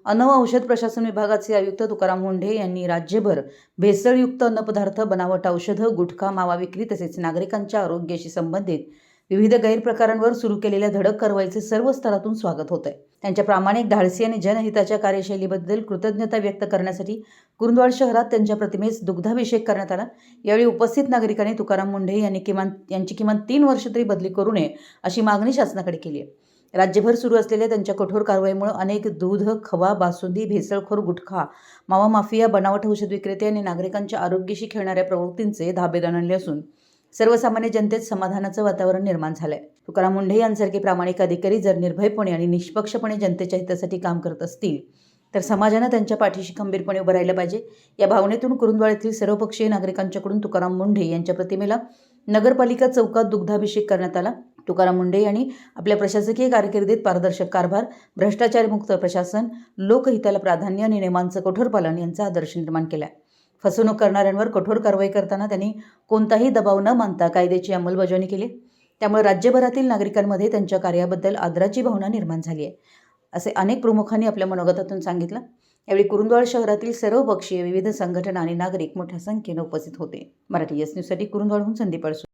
अन्न व औषध प्रशासन विभागाचे आयुक्त तुकाराम मुंढे यांनी राज्यभर भेसळयुक्त अन्नपदार्थ, बनावट औषधं, गुटखा, मावा विक्री तसेच नागरिकांच्या आरोग्याशी संबंधित विविध गैरप्रकारांवर सुरू केलेल्या धडक कारवाईचे सर्व स्तरातून स्वागत होत आहे। त्यांच्या प्रामाणिक, धाडसी आणि जनहिताच्या कार्यशैलीबद्दल कृतज्ञता व्यक्त करण्यासाठी कुरुंदवाड शहरात त्यांच्या प्रतिमेस दुग्धाभिषेक करण्यात आला। यावेळी उपस्थित नागरिकांनी तुकाराम मुंढे यांची किमान 3 वर्ष तरी बदली करू नये अशी मागणी शासनाकडे केली आहे। राज्यभर सुरू असलेल्या त्यांच्या कठोर कारवाईमुळे अनेक दूध, खवा, बासुंदी, भेसळखोर, गुटखा, मावा माफिया, बनावट औषध विक्रेते आणि नागरिकांच्या आरोग्याशी खेळणाऱ्या प्रवृत्तींचे धाबे दणले असून सर्वसामान्य जनतेत समाधानाचं वातावरण निर्माण झालंय। तुकाराम मुंढे यांसारखे प्रामाणिक अधिकारी जर निर्भयपणे आणि निष्पक्षपणे जनतेच्या हितासाठी काम करत असतील तर समाजानं त्यांच्या पाठीशी खंबीरपणे उभं राहिलं पाहिजे। या भावनेतून कुरुंदवाड येथील सर्वपक्षीय नागरिकांच्याकडून तुकाराम मुंढे यांच्या प्रतिमेला नगरपालिका चौकात दुग्धाभिषेक करण्यात आला। तुकाराम मुंढे यांनी आपल्या प्रशासकीय कारकिर्दीत पारदर्शक कारभार, भ्रष्टाचारमुक्त प्रशासन, लोकहिताला प्राधान्य आणि नियमांचं कठोर पालन यांचा आदर्श निर्माण केला। फसवणूक करणाऱ्यांवर कठोर कारवाई करताना त्यांनी कोणताही दबाव न मानता कायद्याची अंमलबजावणी केली। त्यामुळे राज्यभरातील नागरिकांमध्ये त्यांच्या कार्याबद्दल आदराची भावना निर्माण झाली आहे, असे अनेक प्रमुखांनी आपल्या मनोगतातून सांगितलं। यावेळी कुरुंदवाड शहरातील सर्वपक्षीय विविध संघटना आणि नागरिक मोठ्या संख्येने उपस्थित होते। मराठी एस न्यूजसाठी कुरुंदवाडहून संदीप अडसूळ।